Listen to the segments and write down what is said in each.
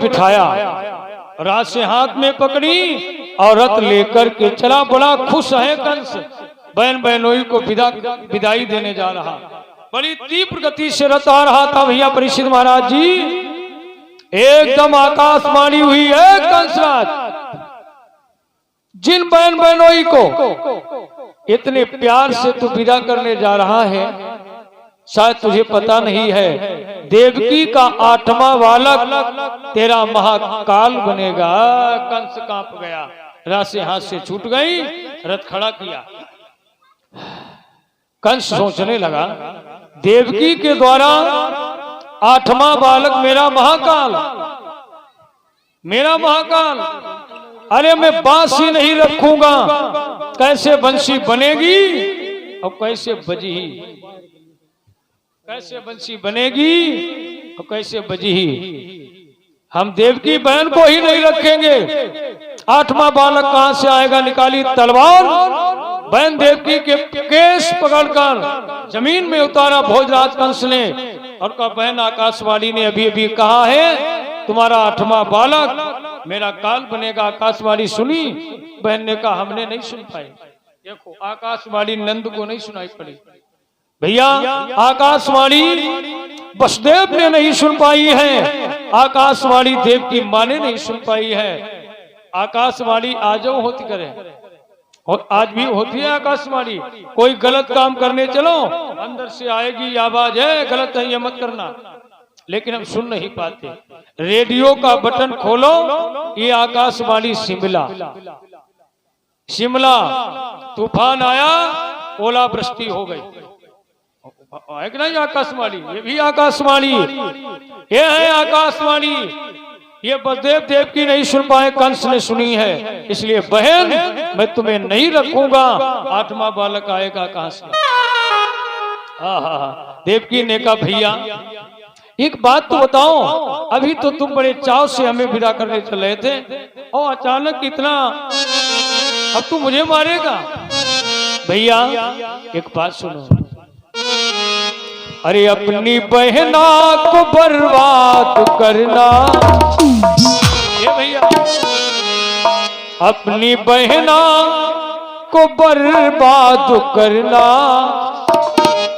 बिठाया, रात से हाथ में पकड़ी और रथ लेकर के चला। बड़ा खुश है कंस, बहन बहनोई को विदाई देने जा रहा। बड़ी तीव्र गति से रथ आ रहा था भैया परीक्षित महाराज जी। एकदम आकाशवाणी हुई है कंसराज, जिन बहन बहनोई को इतने प्यार से तू विदा करने जा रहा है, शायद तुझे पता नहीं है, देवकी का 8वां बालक तेरा महाकाल बनेगा। कंस कांप गया, रात से हाथ से छूट गई, रथ खड़ा किया। कंस सोचने लगा, देवकी के द्वारा 8वां बालक मेरा महाकाल, मेरा महाकाल, अरे मैं बांसी नहीं रखूंगा, कैसे बंसी बनेगी और कैसे बजी, कैसे बंसी बनेगी और कैसे बजी। हम देवकी बहन को ही नहीं रखेंगे, 8वां बालक कहां से आएगा। निकाली तलवार, बहन देवकी के केस पकड़कर जमीन में उतारा भोजराज कंस ने, और कहा बहन आकाशवाणी ने अभी अभी कहा है तुम्हारा 8वां बालक मेरा काल बनेगा। आकाशवाणी सुनी, बहन ने कहा हमने नहीं सुन पाई। देखो आकाशवाणी नंद को नहीं सुनाई पड़ी भैया, आकाशवाणी वसुदेव ने नहीं सुन पाई है, आकाशवाणी देव की मां ने नहीं सुन पाई है। आकाशवाणी आजो होती करे, और आज भी होती है आकाशवाणी। कोई गलत काम करने चलो, अंदर से आएगी आवाज, है गलत है ये मत करना, लेकिन हम सुन नहीं पाते। रेडियो का बटन खोलो, ये आकाशवाणी शिमला, शिमला तूफान आया, ओलावृष्टि हो गई, है कि नहीं आकाशवाणी। ये भी आकाशवाणी, ये है आकाशवाणी। ये बलदेव देव की नहीं सुन पाए, कंस ने सुनी है, इसलिए बहन मैं तुम्हें नहीं रखूंगा, 8वां बालक आएगा कहां से। देवकी ने कहा भैया एक बात तो बताओ, अभी तो तुम बड़े चाव से हमें विदा करने चल रहे थे, और अचानक इतना, अब तू मुझे मारेगा। भैया एक बात सुनो, अरे अपनी बहना को बर्बाद करना, ये भैया अपनी बहना को बर्बाद करना,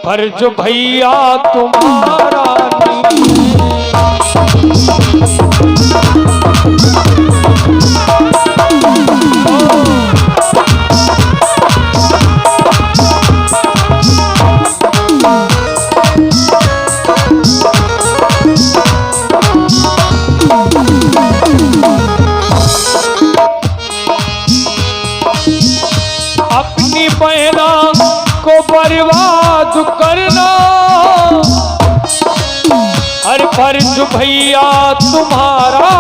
फर्ज भैया तुम्हारा नहीं। अपनी बहना को बर्बाद करना, अरे फर्ज भैया तुम्हारा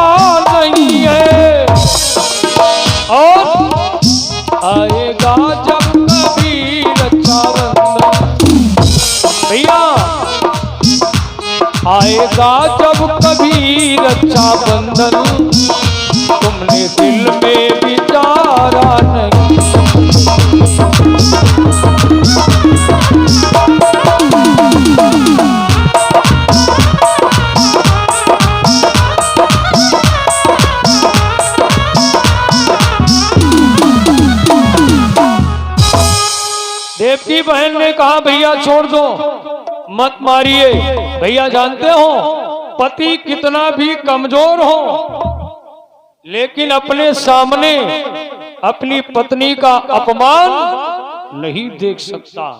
नहीं है, और आएगा जब कभी रक्षाबंधन, भैया आएगा जब कभी रक्षाबंधन, तुमने दिल में विचारा नहीं। देवकी बहन ने कहा भैया छोड़ दो, मत मारिए। भैया जानते हो पति कितना भी कमजोर हो, लेकिन अपने सामने अपनी पत्नी का अपमान नहीं देख सकता,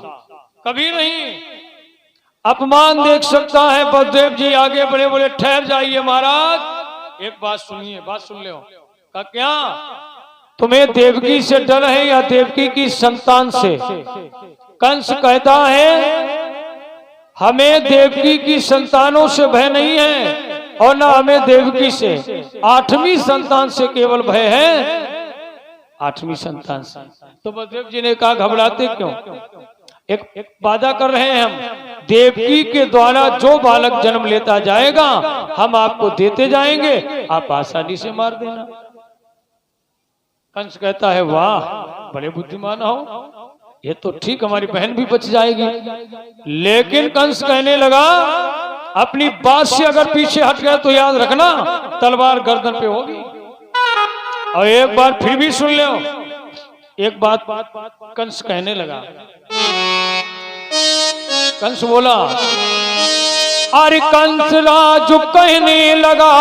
कभी नहीं अपमान देख सकता है। बलदेव जी आगे बड़े बड़े, ठहर जाइए महाराज, एक बात सुनिए, बात सुन लो। का क्या तुम्हें देवकी से डर है या देवकी की संतान से? कंस कहता है हमें देवकी की संतानों से भय नहीं है, और ना हमें देवकी से, 8वीं संतान से केवल भय है, 8वीं संतान से। तो बलदेव जी ने कहा घबराते क्यों, एक वादा कर रहे हैं हम, देवकी के द्वारा जो बालक जन्म लेता जाएगा हम आपको देते जाएंगे, आप आसानी से मार देना। कंस कहता है वाह बड़े बुद्धिमान हो, ये तो ठीक हमारी बहन भी बच जाएगी। लेकिन कंस कहने लगा अपनी बात से अगर पीछे हट गए तो याद रखना तलवार गर्दन पे होगी। और एक बार फिर भी सुन लो, एक बात कंस कहने लगा। कंस बोला अरे कंस राजू कहने लगा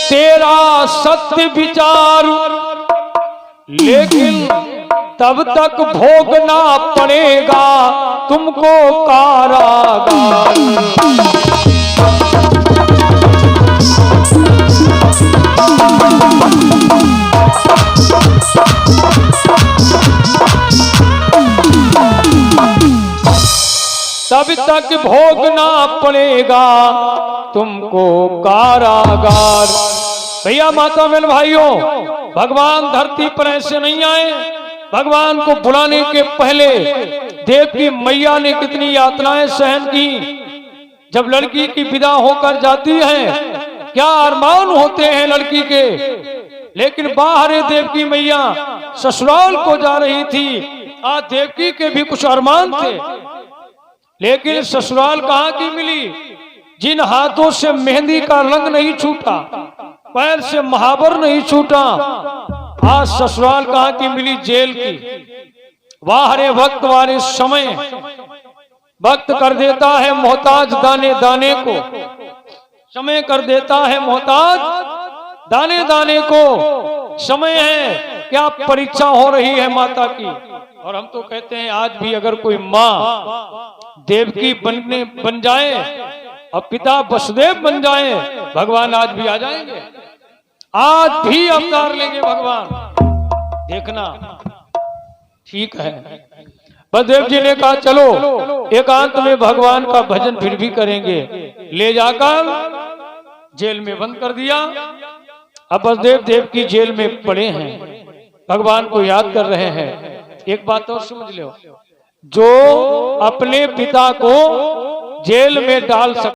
तेरा सत्य विचार, लेकिन तब तक भोगना पड़ेगा तुमको कारागार। तब तक भोगना पड़ेगा तुमको कारागार। भैया माता बहन भाइयों, भगवान धरती पर ऐसे नहीं आए। भगवान को बुलाने के पहले देवकी मैया ने कितनी यातनाएं सहन की। जब लड़की की विदा होकर जाती है, क्या अरमान होते हैं लड़की के। लेकिन बाहर देवकी मैया ससुराल को जा रही थी। आज देवकी के भी कुछ अरमान थे, लेकिन ससुराल कहाँ की मिली। जिन हाथों से मेहंदी का रंग नहीं छूटा, पैर से महावर नहीं छूटा, आज ससुराल कहाँ की मिली, जेल की। वाहरे वक्त वाले समय वक्त कर देता है मोहताज दाने दाने को, समय कर देता है मोहताज दाने दाने को। समय है क्या परीक्षा हो रही है माता की। और हम तो कहते हैं आज भी अगर कोई माँ देवकी बन जाए और पिता वसुदेव बन जाए, भगवान आज भी आ जाएंगे, आज भी अवतार लेंगे भगवान। देखना ठीक है। बलदेव जी ने कहा चलो एकांत में भगवान का भजन फिर भी करेंगे। ले जाकर जेल में बंद कर दिया। अब बलदेव देव की जेल में पड़े हैं, भगवान को याद कर रहे हैं। एक बात और समझ लो, जो अपने पिता को जेल में डाल सकते